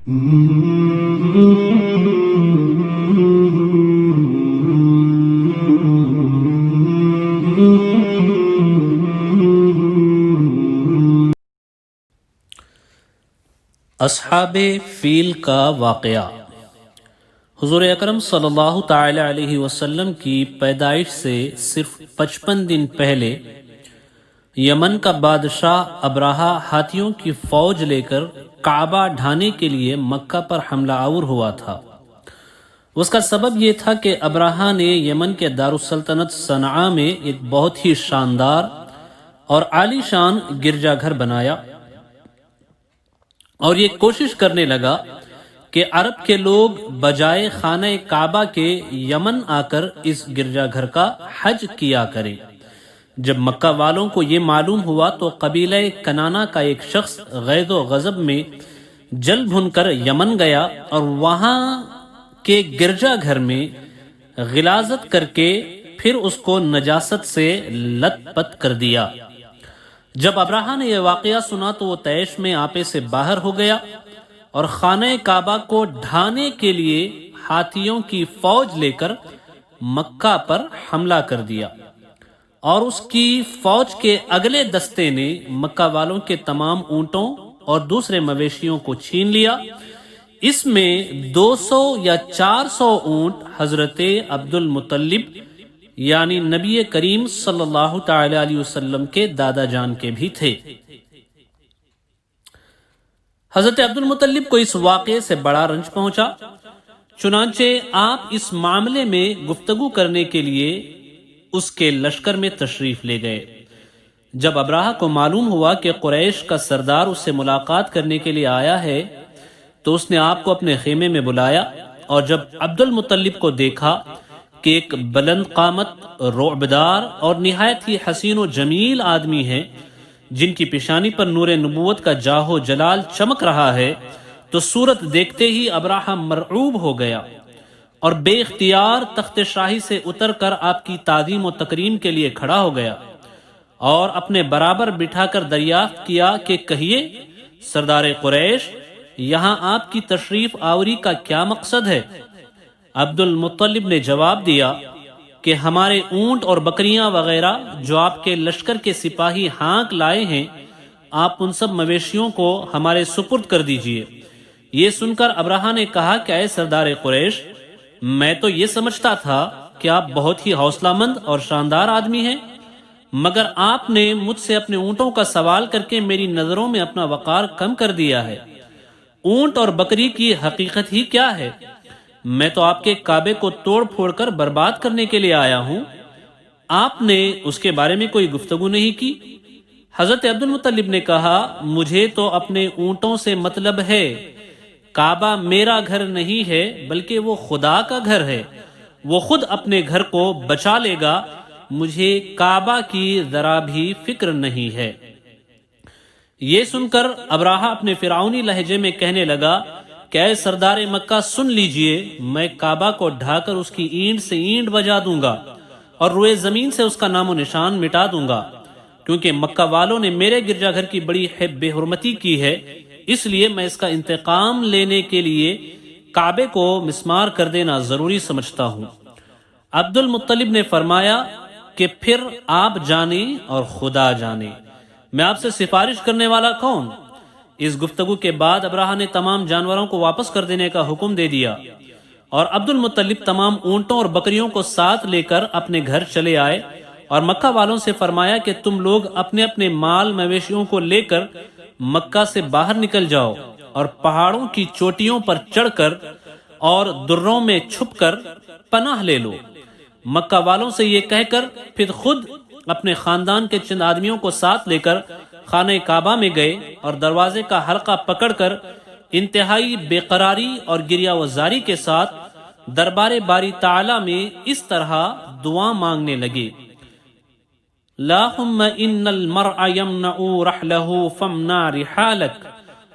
اصحاب فیل کا واقعہ۔ حضور اکرم صلی اللہ تعالی علیہ وسلم کی پیدائش سے صرف 55 دن پہلے یمن کا بادشاہ ابراہہ ہاتھیوں کی فوج لے کر کعبہ ڈھانے کے لیے مکہ پر حملہ آور ہوا تھا۔ اس کا سبب یہ تھا کہ ابراہہ نے یمن کے دارالسلطنت صنعاء میں ایک بہت ہی شاندار اور عالی شان گرجا گھر بنایا اور یہ کوشش کرنے لگا کہ عرب کے لوگ بجائے خانہ کعبہ کے یمن آ کر اس گرجا گھر کا حج کیا کریں۔ جب مکہ والوں کو یہ معلوم ہوا تو قبیلہ کنانہ کا ایک شخص غیظ و غضب میں جل بھن کر یمن گیا اور وہاں کے گرجا گھر میں غلاظت کر کے پھر اس کو نجاست سے لت پت کر دیا۔ جب ابراہہ نے یہ واقعہ سنا تو وہ طیش میں آپے سے باہر ہو گیا اور خانہ کعبہ کو ڈھانے کے لیے ہاتھیوں کی فوج لے کر مکہ پر حملہ کر دیا، اور اس کی فوج کے اگلے دستے نے مکہ والوں کے تمام اونٹوں اور دوسرے مویشیوں کو چھین لیا۔ اس میں 200 یا 400 اونٹ حضرت عبد المطلب یعنی نبی کریم صلی اللہ تعالی علیہ وسلم کے دادا جان کے بھی تھے۔ حضرت عبد المطلب کو اس واقعے سے بڑا رنج پہنچا، چنانچہ آپ اس معاملے میں گفتگو کرنے کے لیے اس کے لشکر میں تشریف لے گئے۔ جب ابراہہ کو معلوم ہوا کہ قریش کا سردار اس سے ملاقات کرنے کے لیے آیا ہے تو اس نے آپ کو اپنے خیمے میں بلایا، اور جب عبد المطلب کو دیکھا کہ ایک بلند قامت، رعبدار اور نہایت ہی حسین و جمیل آدمی ہے جن کی پیشانی پر نور نبوت کا جاہ و جلال چمک رہا ہے، تو صورت دیکھتے ہی ابراہہ مرعوب ہو گیا اور بے اختیار تخت شاہی سے اتر کر آپ کی تعظیم و تکریم کے لیے کھڑا ہو گیا اور اپنے برابر بٹھا کر دریافت کیا کہ کہیے سردار قریش، یہاں آپ کی تشریف آوری کا کیا مقصد ہے؟ عبد المطلب نے جواب دیا کہ ہمارے اونٹ اور بکریاں وغیرہ جو آپ کے لشکر کے سپاہی ہانک لائے ہیں، آپ ان سب مویشیوں کو ہمارے سپرد کر دیجئے۔ یہ سن کر ابراہہ نے کہا کہ اے سردار قریش، میں تو یہ سمجھتا تھا کہ آپ بہت ہی حوصلہ مند اور شاندار آدمی ہیں، مگر آپ نے مجھ سے اپنے اونٹوں کا سوال کر کے میری نظروں میں اپنا وقار کم کر دیا ہے۔ اونٹ اور بکری کی حقیقت ہی کیا ہے؟ میں تو آپ کے کعبے کو توڑ پھوڑ کر برباد کرنے کے لیے آیا ہوں، آپ نے اس کے بارے میں کوئی گفتگو نہیں کی۔ حضرت عبد المطلب نے کہا، مجھے تو اپنے اونٹوں سے مطلب ہے، کعبہ میرا گھر نہیں ہے بلکہ وہ خدا کا گھر ہے، وہ خود اپنے گھر کو بچا لے گا، مجھے کعبہ کی ذرا بھی فکر نہیں ہے۔ یہ سن کر ابراہہ اپنے فرعونی لہجے میں کہنے لگا کہ اے سردار مکہ سن لیجئے، میں کعبہ کو ڈھا کر اس کی اینٹ سے اینٹ بجا دوں گا اور روئے زمین سے اس کا نام و نشان مٹا دوں گا، کیونکہ مکہ والوں نے میرے گرجا گھر کی بڑی بے حرمتی کی ہے، اس لیے میں اس کا انتقام لینے کے لیے کعبے کو مسمار کر دینا ضروری سمجھتا ہوں۔ عبد المطلب نے فرمایا کہ پھر آپ جانیں اور خدا جانے، میں آپ سے سفارش کرنے والا کون؟ اس گفتگو کے بعد ابراہہ نے تمام جانوروں کو واپس کر دینے کا حکم دے دیا، اور عبد المطلب تمام اونٹوں اور بکریوں کو ساتھ لے کر اپنے گھر چلے آئے اور مکہ والوں سے فرمایا کہ تم لوگ اپنے اپنے مال مویشیوں کو لے کر مکہ سے باہر نکل جاؤ اور پہاڑوں کی چوٹیوں پر چڑھ کر اور دروں میں چھپ کر پناہ لے لو۔ مکہ والوں سے یہ کہہ کر پھر خود اپنے خاندان کے چند آدمیوں کو ساتھ لے کر خانہ کعبہ میں گئے اور دروازے کا حلقہ پکڑ کر انتہائی بے قراری اور گریہ وزاری کے ساتھ دربار باری تعالی میں اس طرح دعا مانگنے لگے، اللہم ان المرء یمنع رحلہ فامنع رحالک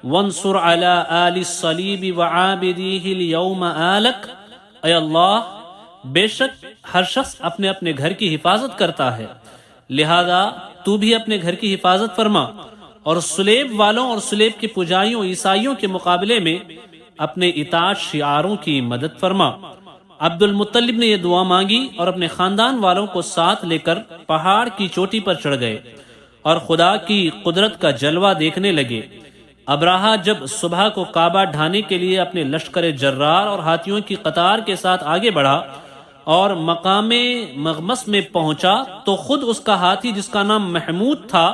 وانصر علی آل الصلیب وعابدیہ اليوم آلک۔ اے اللہ، بے شک ہر شخص اپنے اپنے گھر کی حفاظت کرتا ہے، لہذا تو بھی اپنے گھر کی حفاظت فرما، اور سلیب والوں اور سلیب کے پجائیوں عیسائیوں کے مقابلے میں اپنے اطاعت شعاروں کی مدد فرما۔ عبد المطلب نے یہ دعا مانگی اور اپنے خاندان والوں کو ساتھ لے کر پہاڑ کی چوٹی پر چڑھ گئے اور خدا کی قدرت کا جلوہ دیکھنے لگے۔ ابراہا جب صبح کو کعبہ ڈھانے کے لیے اپنے لشکر جرار اور ہاتھیوں کی قطار کے ساتھ آگے بڑھا اور مقام مغمس میں پہنچا تو خود اس کا ہاتھی جس کا نام محمود تھا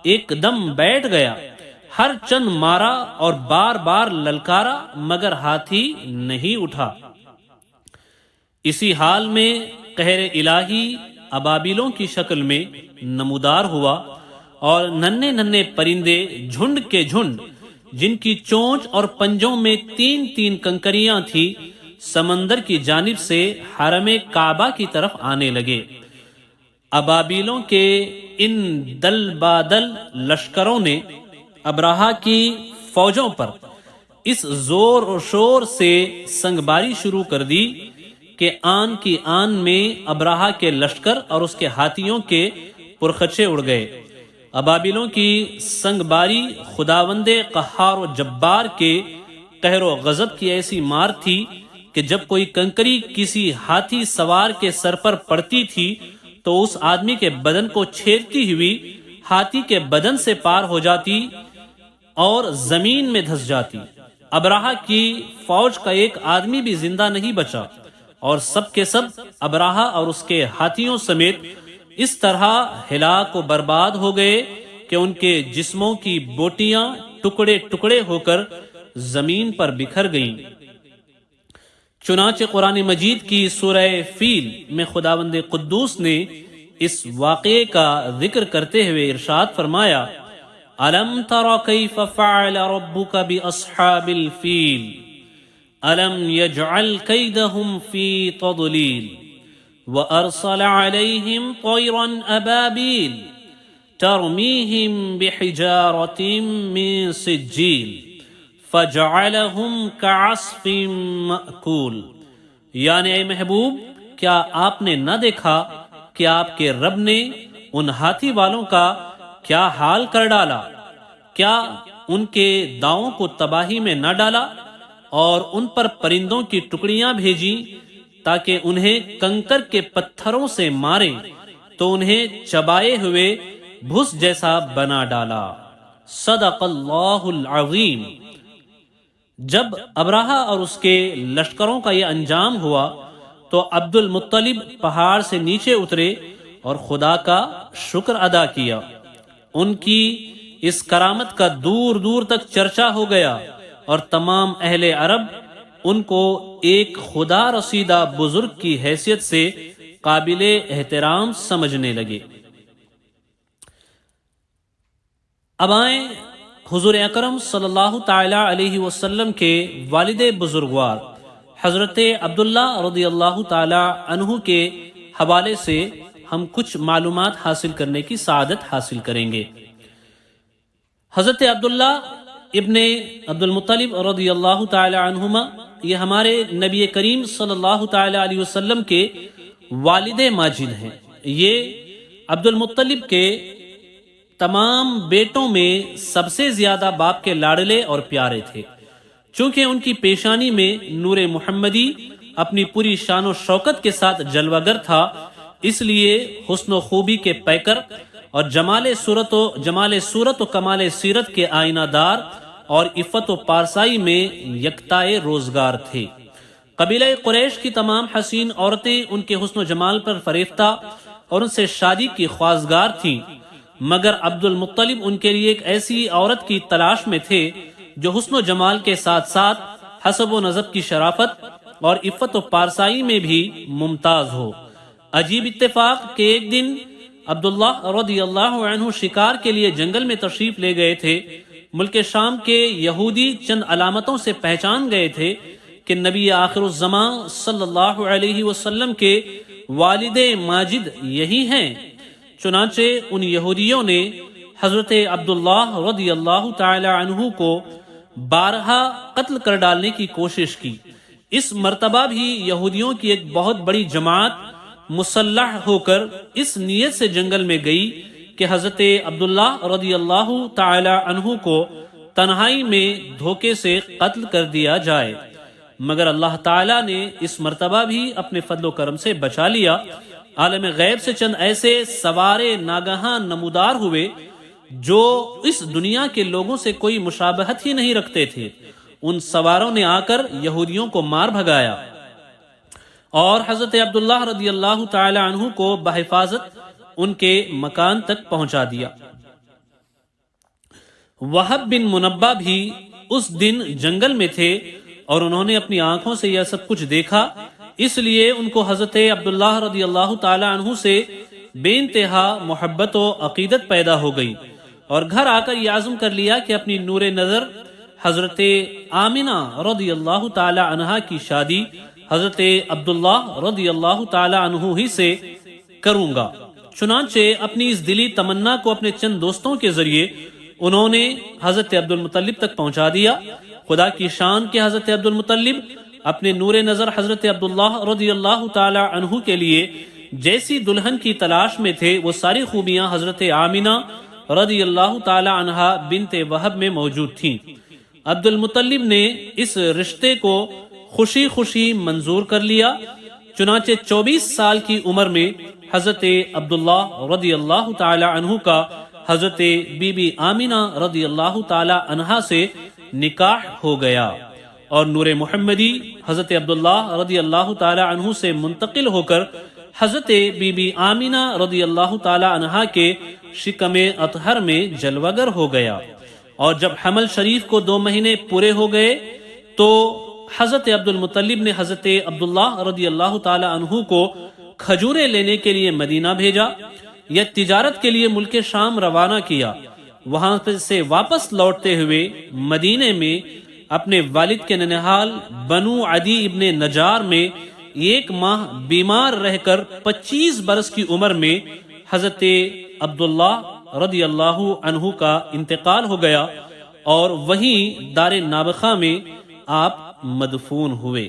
ایک دم بیٹھ گیا۔ ہر چند مارا اور بار بار للکارا مگر ہاتھی نہیں اٹھا۔ اسی حال میں قہر الہی ابابیلوں کی شکل میں نمودار ہوا اور ننھے ننھے پرندے جھنڈ کے جھنڈ جن کی چونچ اور پنجوں میں 3 کنکریاں تھی سمندر کی جانب سے حرم کعبہ کی طرف آنے لگے۔ ابابیلوں کے ان دل بادل لشکروں نے ابراہا کی فوجوں پر اس زور و شور سے سنگباری شروع کر دی کہ آن کی آن میں ابراہا کے لشکر اور اس کے ہاتھیوں کے پرخچے اڑ گئے۔ ابابیلوں کی سنگباری خداوند قہار و جبار کے قہر و غضب کی ایسی مار تھی کہ جب کوئی کنکری کسی ہاتھی سوار کے سر پر پڑتی تھی تو اس آدمی کے بدن کو چھیدتی ہوئی ہاتھی کے بدن سے پار ہو جاتی اور زمین میں دھس جاتی۔ ابراہا کی فوج کا ایک آدمی بھی زندہ نہیں بچا اور سب کے سب ابراہا اور اس کے ہاتھیوں سمیت اس طرح ہلاک و برباد ہو گئے کہ ان کے جسموں کی بوٹیاں ٹکڑے ٹکڑے ہو کر زمین پر بکھر گئیں۔ چنانچہ قرآن مجید کی سورہ فیل میں خداوند قدوس نے اس واقعے کا ذکر کرتے ہوئے ارشاد فرمایا، أَلَمْ تَرَ كَيْفَ فَعَلَ رَبُّكَ بِأَصْحَابِ الْفِيلِ أَلَمْ يَجْعَلْ كَيْدَهُمْ فِي تَضْلِيلٍ وَأَرْسَلَ عَلَيْهِمْ طَيْرًا أَبَابِيلَ تَرْمِيهِمْ بِحِجَارَةٍ مِّن سِجِّيلٍ فَجَعَلَهُمْ كَعَصْفٍ مَأْكُولٍ۔ یعنی اے محبوب، کیا آپ نے نہ دیکھا کہ آپ کے رب نے ان ہاتھی والوں کا کیا حال کر ڈالا؟ کیا ان کے داؤں کو تباہی میں نہ ڈالا اور ان پر پرندوں کی ٹکڑیاں بھیجی تاکہ انہیں کنکر کے پتھروں سے ماریں تو انہیں چبائے ہوئے بھس جیسا بنا ڈالا۔ صدق اللہ العظیم۔ جب ابراہا اور اس کے لشکروں کا یہ انجام ہوا تو عبد المطلب پہاڑ سے نیچے اترے اور خدا کا شکر ادا کیا۔ ان کی اس کرامت کا دور دور تک چرچا ہو گیا اور تمام اہل عرب ان کو ایک خدا رسیدہ بزرگ کی حیثیت سے قابل احترام سمجھنے لگے۔ اب آئیں حضور اکرم صلی اللہ تعالی علیہ وسلم کے والد بزرگوار حضرت عبداللہ رضی اللہ تعالی عنہ کے حوالے سے ہم کچھ معلومات حاصل کرنے کی سعادت حاصل کریں گے۔ حضرت عبداللہ ابن عبد المطلب رضی اللہ تعالی عنہما یہ ہمارے نبی کریم صلی اللہ تعالی علیہ وسلم کے والد ماجد ہیں۔ یہ عبد المطلب کے تمام بیٹوں میں سب سے زیادہ باپ کے لاڈلے اور پیارے تھے۔ چونکہ ان کی پیشانی میں نور محمدی اپنی پوری شان و شوکت کے ساتھ جلوہ گر تھا، اس لیے حسن و خوبی کے پیکر اور جمال صورت و کمال سیرت کے آئینہ دار اور عفت و پارسائی میں یکتائے روزگار تھے۔ قبیلہ قریش کی تمام حسین عورتیں ان کے حسن و جمال پر فریفتہ اور ان سے شادی کی خواستگار تھیں، مگر عبد المطلب ان کے لیے ایک ایسی عورت کی تلاش میں تھے جو حسن و جمال کے ساتھ ساتھ حسب و نسب کی شرافت اور عفت و پارسائی میں بھی ممتاز ہو۔ عجیب اتفاق کہ ایک دن عبداللہ رضی اللہ عنہ شکار کے لیے جنگل میں تشریف لے گئے تھے۔ ملک شام کے یہودی چند علامتوں سے پہچان گئے تھے کہ نبی آخر الزمان صلی اللہ علیہ وسلم کے والد ماجد یہی ہیں۔ چنانچہ ان یہودیوں نے حضرت عبداللہ رضی اللہ تعالی عنہ کو بارہا قتل کر ڈالنے کی کوشش کی۔ اس مرتبہ بھی یہودیوں کی ایک بہت بڑی جماعت مسلح ہو کر اس نیت سے جنگل میں گئی کہ حضرت عبداللہ رضی اللہ تعالی عنہ کو تنہائی میں دھوکے سے قتل کر دیا جائے، مگر اللہ تعالیٰ نے اس مرتبہ بھی اپنے فضل و کرم سے بچا لیا۔ عالم غیب سے چند ایسے سوارے ناگہاں نمودار ہوئے جو اس دنیا کے لوگوں سے کوئی مشابہت ہی نہیں رکھتے تھے۔ ان سواروں نے آ کر یہودیوں کو مار بھگایا اور حضرت عبداللہ رضی اللہ تعالی عنہ کو بحفاظت ان کے مکان تک پہنچا دیا۔ وہب بن منبہ بھی اس دن جنگل میں تھے اور انہوں نے اپنی آنکھوں سے یہ سب کچھ دیکھا، اس لیے ان کو حضرت عبداللہ رضی اللہ تعالی عنہ سے بے انتہا محبت و عقیدت پیدا ہو گئی، اور گھر آ کر یہ عزم کر لیا کہ اپنی نور نظر حضرت آمنہ رضی اللہ تعالی عنہا کی شادی حضرت عبداللہ رضی اللہ تعالی عنہ ہی سے کروں گا۔ چنانچہ اپنی اس دلی تمنا کو اپنے چند دوستوں کے ذریعے انہوں نے حضرت عبد المطلب تک پہنچا دیا۔ خدا کی شان کہ حضرت عبد المطلب اپنے نور نظر حضرت عبداللہ رضی اللہ تعالی عنہ کے لیے جیسی دلہن کی تلاش میں تھے، وہ ساری خوبیاں حضرت آمنہ رضی اللہ تعالی عنہا بنت وہب میں موجود تھیں۔ عبد المطلب نے اس رشتے کو خوشی خوشی منظور کر لیا۔ چنانچہ 24 سال کی عمر میں حضرت عبداللہ رضی اللہ تعالی عنہ کا حضرت بی بی آمنہ رضی اللہ تعالی عنہا سے نکاح ہو گیا، اور نور محمدی حضرت عبداللہ رضی اللہ تعالی عنہ سے منتقل ہو کر حضرت بی بی آمنہ رضی اللہ تعالی عنہا کے شکم اطہر میں جلوہ گر ہو گیا، اور جب حمل شریف کو 2 مہینے پورے ہو گئے تو حضرت عبد المطلب نے حضرت عبداللہ رضی اللہ تعالی عنہ کو کھجوریں لینے کے لیے مدینہ بھیجا یا تجارت کے لیے ملک شام روانہ کیا۔ وہاں سے واپس لوٹتے ہوئے مدینے میں اپنے والد کے ننہال بنو عدی ابن نجار میں 1 ماہ بیمار رہ کر 25 برس کی عمر میں حضرت عبداللہ رضی اللہ عنہ کا انتقال ہو گیا، اور وہیں دار نابخہ میں آپ مدفون ہوئے۔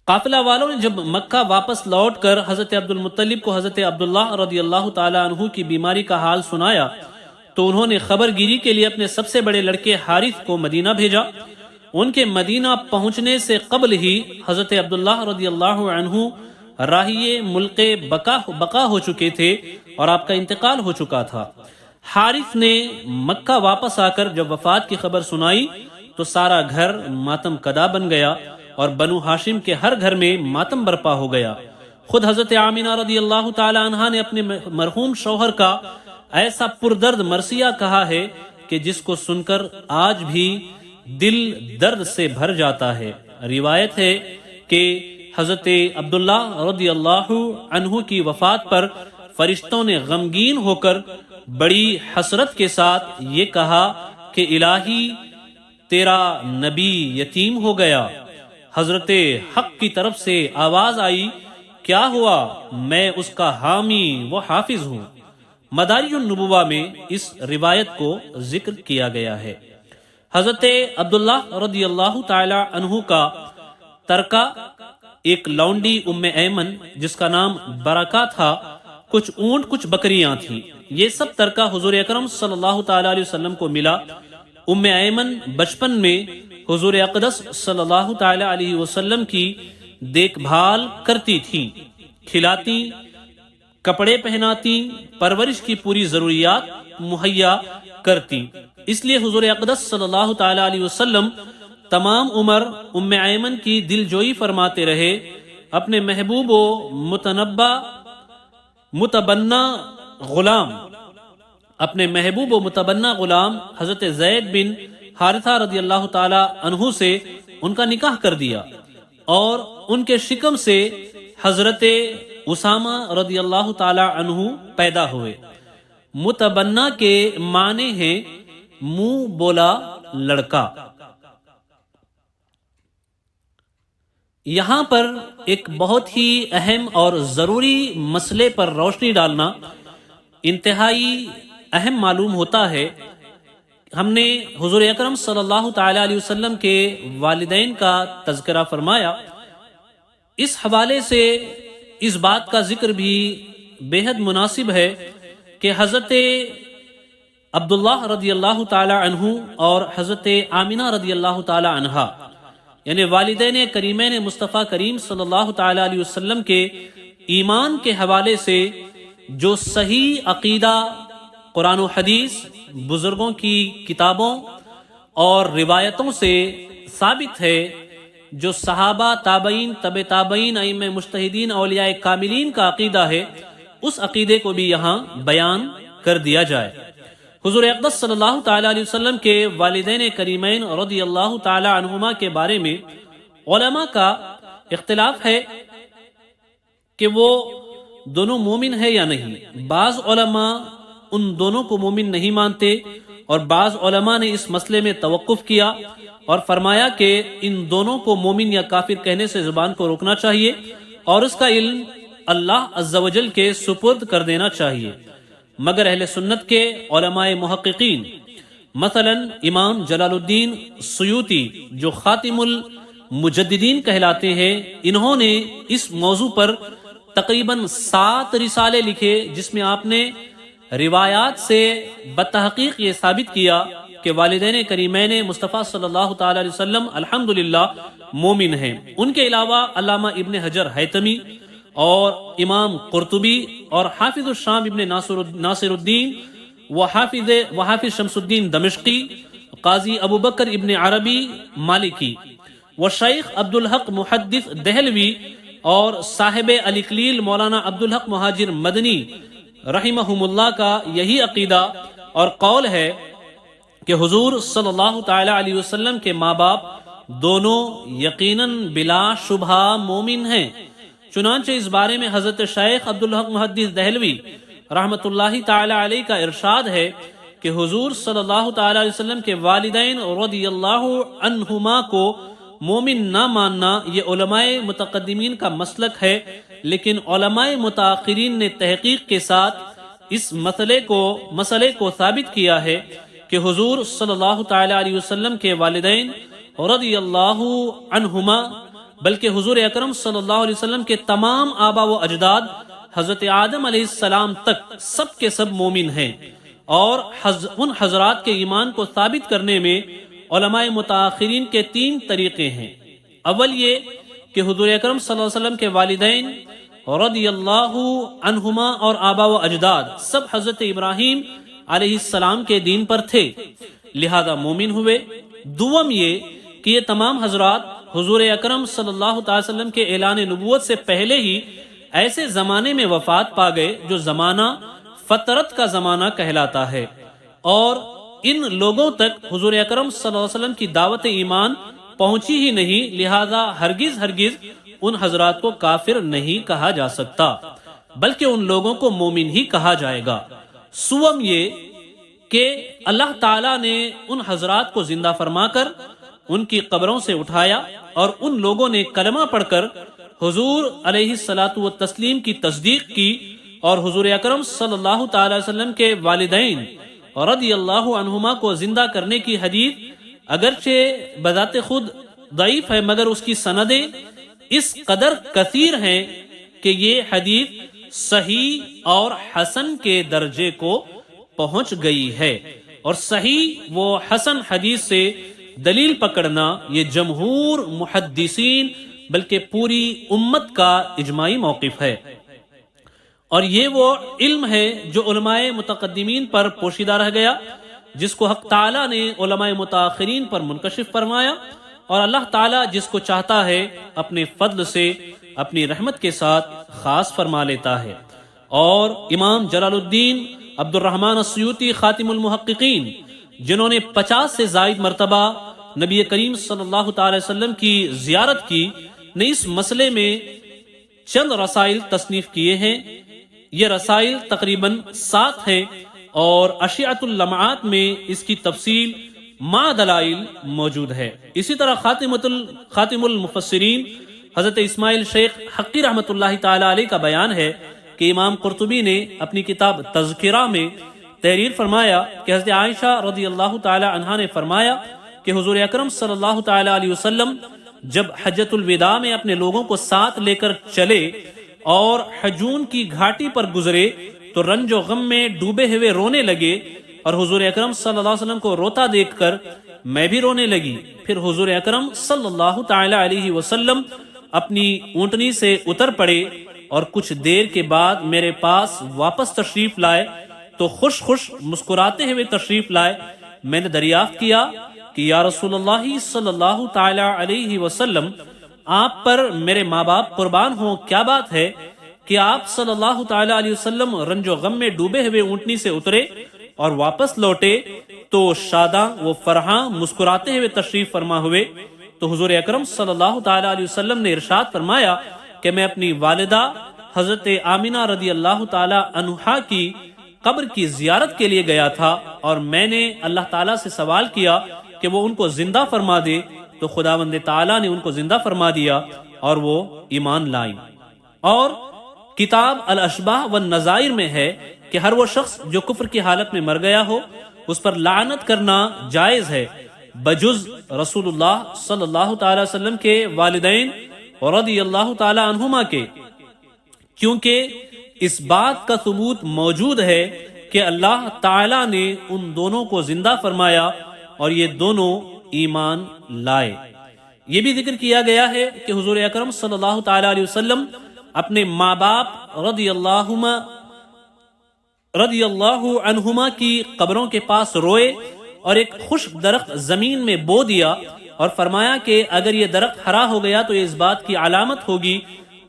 قافلہ والوں نے جب مکہ واپس لوٹ کر حضرت عبد المطلب کو حضرت عبداللہ رضی اللہ تعالی عنہ کی بیماری کا حال سنایا تو انہوں نے خبر گیری کے لیے اپنے سب سے بڑے لڑکے حارث کو مدینہ بھیجا۔ ان کے مدینہ پہنچنے سے قبل ہی حضرت عبداللہ رضی اللہ عنہ راہی ملک بقا ہو چکے تھے اور آپ کا انتقال ہو چکا تھا۔ حارث نے مکہ واپس آ کر جب وفات کی خبر سنائی تو سارا گھر ماتم کدا بن گیا، اور بنو ہاشم کے ہر گھر میں ماتم برپا ہو گیا۔ خود حضرت آمنہ رضی اللہ تعالی عنہا نے اپنے مرحوم شوہر کا ایسا پردرد مرثیہ کہا ہے کہ جس کو سن کر آج بھی دل درد سے بھر جاتا ہے۔ روایت ہے کہ حضرت عبداللہ رضی اللہ عنہ کی وفات پر فرشتوں نے غمگین ہو کر بڑی حسرت کے ساتھ یہ کہا کہ الہی تیرا نبی یتیم ہو گیا۔ حضرت حق کی طرف سے آواز آئی، کیا ہوا؟ میں اس کا حامی و حافظ ہوں۔ مدارج النبوہ میں اس روایت کو ذکر کیا گیا ہے۔ حضرت عبداللہ رضی اللہ تعالی عنہ کا ترکہ ایک لونڈی ام ایمن جس کا نام برکہ تھا، کچھ اونٹ کچھ بکریاں تھیں۔ یہ سب ترکہ حضور اکرم صلی اللہ تعالی علیہ وسلم کو ملا۔ ام ایمن بچپن میں حضور اقدس صلی اللہ تعالی علیہ وسلم کی دیکھ بھال کرتی تھی، کھلاتی، کپڑے پہناتی، پرورش کی پوری ضروریات مہیا کرتی۔ اس لیے حضور اقدس صلی اللہ تعالی علیہ وسلم تمام عمر ام ایمن کی دل جوئی فرماتے رہے۔ اپنے محبوب و متبنہ غلام حضرت زید بن حارثہ رضی اللہ تعالی عنہ سے ان کا نکاح کر دیا، اور ان کے شکم سے حضرت اسامہ رضی اللہ تعالی عنہ پیدا ہوئے۔ متبنہ کے معنی ہیں منہ بولا لڑکا۔ یہاں پر ایک بہت ہی اہم اور ضروری مسئلے پر روشنی ڈالنا انتہائی اہم معلوم ہوتا ہے۔ ہم نے حضور اکرم صلی اللہ تعالی علیہ وسلم کے والدین کا تذکرہ فرمایا، اس حوالے سے اس بات کا ذکر بھی بے حد مناسب ہے کہ حضرت عبداللہ رضی اللہ تعالی عنہ اور حضرت آمنہ رضی اللہ تعالی عنہا یعنی والدین کریمین مصطفیٰ کریم صلی اللہ تعالی علیہ وسلم کے ایمان کے حوالے سے جو صحیح عقیدہ قرآن و حدیث بزرگوں کی کتابوں اور روایتوں سے ثابت ہے، جو صحابہ تابعین طب تابعین ائمہ مجتہدین اولیاء کاملین کا عقیدہ ہے، اس عقیدے کو بھی یہاں بیان کر دیا جائے۔ حضور اقدس صلی اللہ تعالی علیہ وسلم کے والدین کریمین رضی اللہ تعالی عنہما کے بارے میں علماء کا اختلاف ہے کہ وہ دونوں مومن ہے یا نہیں۔ بعض علماء ان دونوں کو مومن نہیں مانتے، اور بعض علماء نے اس مسئلے میں توقف کیا اور فرمایا کہ ان دونوں کو مومن یا کافر کہنے سے زبان کو روکنا چاہیے اور اس کا علم اللہ عز و جل کے سپرد کر دینا چاہیے۔ مگر اہل سنت کے علماء محققین مثلا امام جلال الدین سیوطی جو خاتم المجددین کہلاتے ہیں، انہوں نے اس موضوع پر تقریباً 7 رسالے لکھے، جس میں آپ نے روایات سے بتحقیق یہ ثابت کیا کہ والدین کریمین مصطفیٰ صلی اللہ تعالی علیہ وسلم الحمدللہ مومن ہیں۔ ان کے علاوہ علامہ ابن حجر حیتمی اور امام قرطبی اور حافظ الشام ابن ناصر الدین وحافظ شمس الدین دمشقی، قاضی ابو بکر ابن عربی مالکی وشیخ عبدالحق محدث دہلوی اور صاحب الاکلیل مولانا عبدالحق مہاجر مدنی رحمہم اللہ کا یہی عقیدہ اور قول ہے کہ حضور صلی اللہ تعالی علیہ وسلم کے ماں باپ دونوں یقیناً بلا شبہ مومن ہیں۔ چنانچہ اس بارے میں حضرت شیخ عبدالحق محدث دہلوی رحمت اللہ تعالی علیہ کا ارشاد ہے کہ حضور صلی اللہ تعالی علیہ وسلم کے والدین رضی اللہ عنہما کو مومن نہ ماننا یہ علماء متقدمین کا مسلک ہے، لیکن علماء متاخرین نے تحقیق کے ساتھ اس مسئلے کو ثابت کیا ہے کہ حضور صلی اللہ تعالی علیہ وسلم کے والدین رضی اللہ عنہما بلکہ حضور اکرم صلی اللہ علیہ وسلم کے تمام آبا و اجداد حضرت آدم علیہ السلام تک سب کے سب مومن ہیں، اور ان حضرات کے ایمان کو ثابت کرنے میں علماء متاخرین کے 3 طریقے ہیں۔ اول یہ کہ حضور اکرم صلی اللہ علیہ وسلم کے والدین رضی اللہ عنہما اور آبا و اجداد سب حضرت ابراہیم علیہ السلام کے دین پر تھے، لہذا مومن ہوئے۔ دوم یہ کہ یہ تمام حضرات حضور اکرم صلی اللہ تعالی وسلم کے اعلان نبوت سے پہلے ہی ایسے زمانے میں وفات پا گئے جو زمانہ فطرت کا زمانہ کہلاتا ہے، اور ان لوگوں تک حضور اکرم صلی اللہ علیہ وسلم کی دعوت ایمان پہنچی ہی نہیں، لہذا ہرگز ان حضرات کو کافر نہیں کہا جا سکتا، بلکہ ان لوگوں کو مومن ہی کہا جائے گا۔ سوم یہ کہ اللہ تعالیٰ نے ان حضرات کو زندہ فرما کر ان کی قبروں سے اٹھایا، اور ان لوگوں نے کلمہ پڑھ کر حضور علیہ الصلاۃ والتسلیم کی تصدیق کی، اور حضور اکرم صلی اللہ تعالی وسلم کے والدین رضی اللہ عنہما کو زندہ کرنے کی حدیث اگرچہ بذات خود ضعیف ہے، مگر اس کی سندیں اس قدر کثیر ہیں کہ یہ حدیث صحیح اور حسن کے درجے کو پہنچ گئی ہے، اور صحیح و حسن حدیث سے دلیل پکڑنا یہ جمہور محدثین بلکہ پوری امت کا اجماعی موقف ہے، اور یہ وہ علم ہے جو علماء متقدمین پر پوشیدہ رہ گیا، جس کو حق تعالیٰ نے علماء متاخرین پر منکشف فرمایا، اور اللہ تعالیٰ جس کو چاہتا ہے اپنے فضل سے اپنی رحمت کے ساتھ خاص فرما لیتا ہے۔ اور امام جلال الدین عبد الرحمن السیوطی خاتم المحققین، جنہوں نے 50 سے زائد مرتبہ نبی کریم صلی اللہ تعالی وسلم کی زیارت کی، نے اس مسئلے میں چند رسائل تصنیف کیے ہیں۔ یہ رسائل تقریباً 7 ہیں، اور اشعۃ اللمعات میں اس کی تفصیل مع دلائل موجود ہے۔ اسی طرح خاتم المفسرین حضرت اسماعیل شیخ حقی رحمت اللہ تعالی علیہ کا بیان ہے کہ امام قرطبی نے اپنی کتاب تذکرہ میں تحریر فرمایا کہ حضرت عائشہ رضی اللہ تعالی عنہا نے فرمایا کہ حضور اکرم صلی اللہ تعالی علیہ وسلم جب حجۃ الوداع میں اپنے لوگوں کو ساتھ لے کر چلے اور حجون کی گھاٹی پر گزرے تو رنج و غم میں ڈوبے ہوئے رونے لگے، اور حضور اکرم صلی اللہ علیہ وسلم کو روتا دیکھ کر میں بھی رونے لگی۔ پھر حضور اکرم صلی اللہ تعالی علیہ وسلم اپنی اونٹنی سے اتر پڑے اور کچھ دیر کے بعد میرے پاس واپس تشریف لائے تو خوش خوش مسکراتے ہوئے تشریف لائے۔ میں نے دریافت کیا کہ یا رسول اللہ صلی اللہ تعالی علیہ وسلم، آپ پر میرے ماں باپ قربان ہوں، کیا بات ہے کہ آپ صلی اللہ تعالی علیہ وسلم رنج و غم میں ڈوبے ہوئے اونٹنی سے اترے اور واپس لوٹے تو شاداں و فرحاں مسکراتے ہوئے تشریف فرما ہوئے؟ تو حضور اکرم صلی اللہ تعالی علیہ وسلم نے ارشاد فرمایا کہ میں اپنی والدہ حضرت آمینہ رضی اللہ تعالی عنہا کی قبر کی زیارت کے لیے گیا تھا اور میں نے اللہ تعالیٰ سے سوال کیا کہ وہ ان کو زندہ فرما دے، تو خداوند تعالیٰ نے ان کو زندہ فرما دیا اور وہ ایمان لائیں۔ اور کتاب الاشباح والنظائر میں ہے کہ ہر وہ شخص جو کفر کی حالت میں مر گیا ہو اس پر لعنت کرنا جائز ہے بجز رسول اللہ صلی اللہ تعالی وسلم کے والدین رضی اللہ تعالی عنہما کے، کیونکہ اس بات کا ثبوت موجود ہے کہ اللہ تعالی نے ان دونوں کو زندہ فرمایا اور یہ دونوں ایمان لائے۔ یہ بھی ذکر کیا گیا ہے کہ حضور اکرم صلی اللہ تعالی علیہ وسلم اپنے ماں باپ رضی اللہ عنہما کی قبروں کے پاس روئے اور ایک خشک درخت زمین میں بو دیا اور فرمایا کہ اگر یہ درخت ہرا ہو گیا تو یہ اس بات کی علامت ہوگی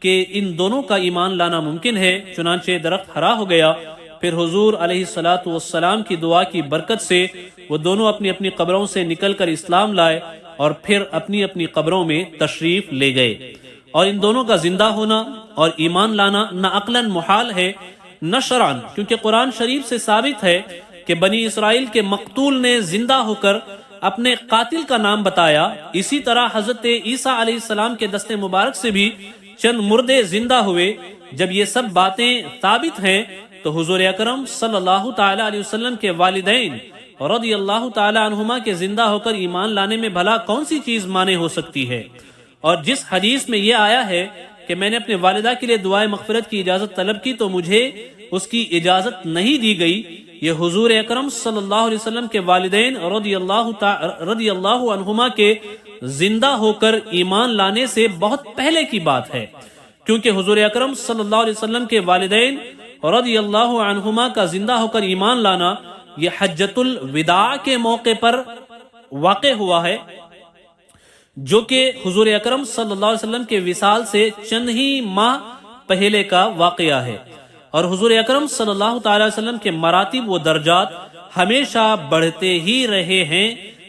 کہ ان دونوں کا ایمان لانا ممکن ہے، چنانچہ درخت ہرا ہو گیا۔ پھر حضور علیہ الصلوۃ والسلام کی دعا کی برکت سے وہ دونوں اپنی اپنی قبروں سے نکل کر اسلام لائے اور پھر اپنی اپنی قبروں میں تشریف لے گئے۔ اور ان دونوں کا زندہ ہونا اور ایمان لانا نہ عقلاً محال ہے نہ شرعاً، کیونکہ قرآن شریف سے ثابت ہے کہ بنی اسرائیل کے مقتول نے زندہ ہو کر اپنے قاتل کا نام بتایا۔ اسی طرح حضرت عیسیٰ علیہ السلام کے دست مبارک سے بھی چند مردے زندہ ہوئے۔ جب یہ سب باتیں ثابت ہیں تو حضور اکرم صلی اللہ تعالی علیہ وسلم کے والدین رضی اللہ تعالی عنہما کے زندہ ہو کر ایمان لانے میں بھلا کون سی چیز مانے ہو سکتی ہے؟ اور جس حدیث میں یہ آیا ہے کہ میں نے اپنے والدہ کے لیے دعائے مغفرت کی اجازت طلب کی تو مجھے اس کی اجازت نہیں دی گئی، یہ حضور اکرم صلی اللہ علیہ وسلم کے والدین رضی اللہ عنہما کے زندہ ہو کر ایمان لانے سے بہت پہلے کی بات ہے، کیونکہ حضور اکرم صلی اللہ علیہ وسلم کے والدین رضی اللہ عنہما کا زندہ ہو کر ایمان لانا یہ حجۃ الوداع کے موقع پر واقع ہوا ہے، جو کہ حضور اکرم صلی اللہ علیہ وسلم کے وصال سے چند ہی ماہ پہلے کا واقعہ ہے۔ اور حضور اکرم صلی اللہ تعالی وسلم کے مراتب و درجات ہمیشہ بڑھتے ہی رہے ہیں،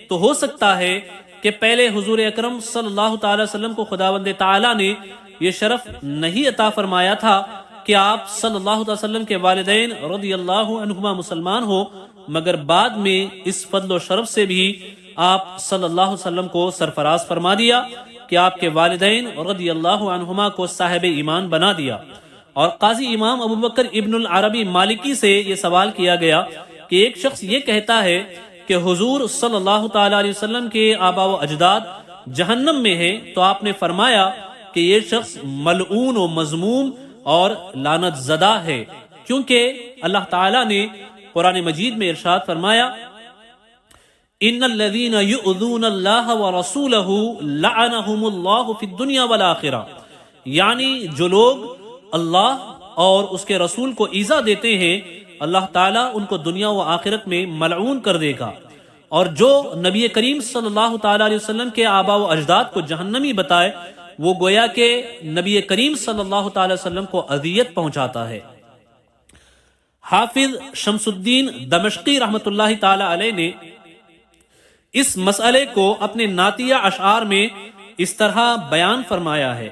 تو ہو سکتا ہے کہ پہلے حضور اکرم صلی اللہ تعالی وسلم کو خداوند تعالی نے یہ شرف نہیں عطا فرمایا تھا کہ آپ صلی اللہ علیہ وسلم کے والدین رضی اللہ عنہما مسلمان ہو، مگر بعد میں اس فضل و شرف سے بھی آپ صلی اللہ علیہ وسلم کو سرفراز فرما دیا کہ آپ کے والدین رضی اللہ عنہما کو صاحب ایمان بنا دیا۔ اور قاضی امام ابو بکر ابن العربی مالکی سے یہ سوال کیا گیا کہ ایک شخص یہ کہتا ہے کہ حضور صلی اللہ تعالی علیہ وسلم کے آبا و اجداد جہنم میں ہیں، تو آپ نے فرمایا کہ یہ شخص ملعون و مذموم اور لعنت زدہ ہے، کیونکہ اللہ تعالی نے قرآن مجید میں ارشاد فرمایا ان الذین یؤذون اللہ ورسولہ لعنہم اللہ فی الدنیا والآخرہ، یعنی جو لوگ اللہ اور اس کے رسول کو ایذا دیتے ہیں اللہ تعالیٰ ان کو دنیا و آخرت میں ملعون کر دے گا، اور جو نبی کریم صلی اللہ تعالی علیہ وسلم کے آبا و اجداد کو جہنمی بتائے وہ گویا کہ نبی کریم صلی اللہ تعالی وسلم کو اذیت پہنچاتا ہے۔ حافظ شمس الدین دمشقی رحمۃ اللہ تعالی علیہ نے اس مسئلے کو اپنے نعتیہ اشعار میں اس طرح بیان فرمایا ہے: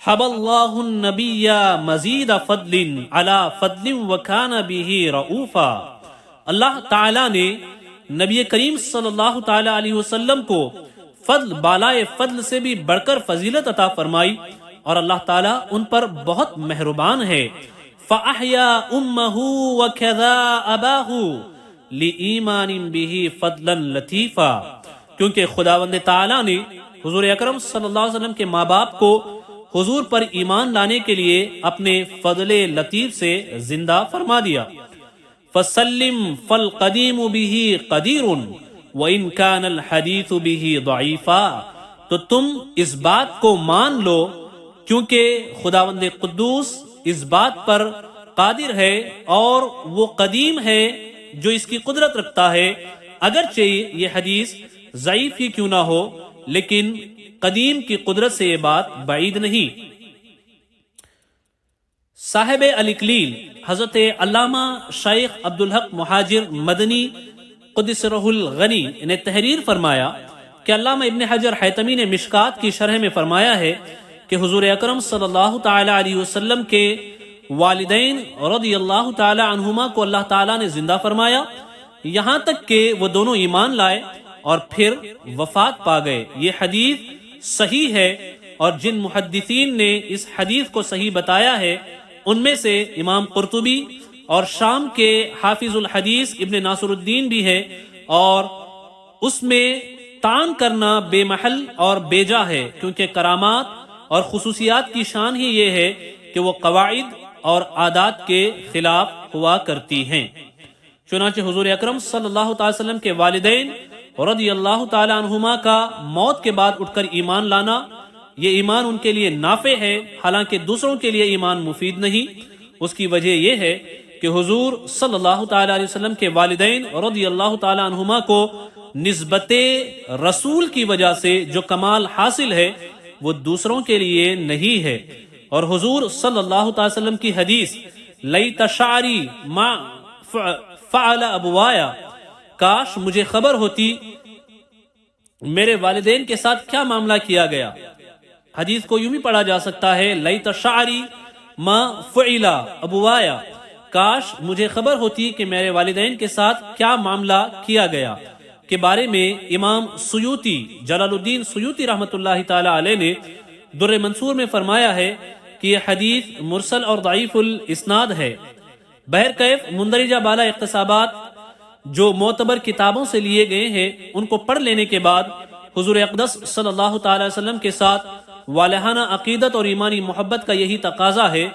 حب اللہ النبی مزید فضل علی فضل وکان به رؤوفا، اللہ تعالی نے نبی کریم صلی اللہ تعالی علیہ وسلم کو فضل بالائے فضل سے بھی بڑھ کر فضیلت عطا فرمائی اور اللہ تعالی ان پر بہت مہربان ہے۔ فَأَحْيَا أُمَّهُ وَكَذَا أَبَاهُ لِإِيمَانٍ بِهِ فَضْلًا لَطِيفًا، کیونکہ خداوند تعالی نے حضور اکرم صلی اللہ علیہ وسلم کے ماں باپ کو حضور پر ایمان لانے کے لیے اپنے فضل لطیف سے زندہ فرما دیا۔ فسلم فالقدیم به قدیر وإن كان الحدیث به ضعیفا، تو تم اس بات کو مان لو کیونکہ خداوند قدوس اس بات پر قادر ہے اور وہ قدیم ہے جو اس کی قدرت رکھتا ہے، اگرچہ یہ حدیث ضعیف ہی کیوں نہ ہو، لیکن قدیم کی قدرت سے یہ بات بعید نہیں۔ صاحب الاکلیل حضرت علامہ شیخ عبدالحق مہاجر مدنی قدس روح الغنی نے تحریر فرمایا کہ علامہ ابن حجر حیتمی نے مشکات کی شرح میں فرمایا ہے کہ حضور اکرم صلی اللہ تعالی علیہ وسلم کے والدین رضی اللہ تعالی عنہما کو اللہ تعالیٰ نے زندہ فرمایا یہاں تک کہ وہ دونوں ایمان لائے اور پھر وفات پا گئے۔ یہ حدیث صحیح ہے، اور جن محدثین نے اس حدیث کو صحیح بتایا ہے ان میں سے امام قرطبی اور شام کے حافظ الحدیث ابن ناصر الدین بھی ہے، اور اس میں تعان کرنا بے محل اور بے جا ہے، کیونکہ کرامات اور خصوصیات کی شان ہی یہ ہے کہ وہ قواعد اور عادات کے خلاف ہوا کرتی ہیں۔ چنانچہ حضور اکرم صلی اللہ تعالی وسلم کے والدین رضی اللہ تعالی عنہما کا موت کے بعد اٹھ کر ایمان لانا، یہ ایمان ان کے لیے نافع ہے، حالانکہ دوسروں کے لیے ایمان مفید نہیں۔ اس کی وجہ یہ ہے کہ حضور صلی اللہ تعالی علیہ وسلم کے والدین رضی اللہ تعالی عنہما کو نسبت رسول کی وجہ سے جو کمال حاصل ہے وہ دوسروں کے لیے نہیں ہے، اور حضور صلی اللہ تعالی وسلم کی حدیث لیت شعری ما فعل ابوایا، کاش مجھے خبر ہوتی میرے والدین کے ساتھ کیا معاملہ کیا گیا۔ حدیث کو یوں بھی پڑھا جا سکتا ہے لیت شعری ما فعل ابوایا، کاش مجھے خبر ہوتی کہ میرے والدین کے ساتھ کیا معاملہ کیا گیا، کے بارے میں امام سیوطی جلال الدین سیوطی رحمۃ اللہ تعالی علیہ نے در منصور میں فرمایا ہے کہ یہ حدیث مرسل اور ضعیف الاسناد ہے۔ بہرکیف مندرجہ بالا اقتصابات جو معتبر کتابوں سے لیے گئے ہیں ان کو پڑھ لینے کے بعد حضور اقدس صلی اللہ تعالی وسلم کے ساتھ والہانہ عقیدت اور ایمانی محبت کا یہی تقاضا ہے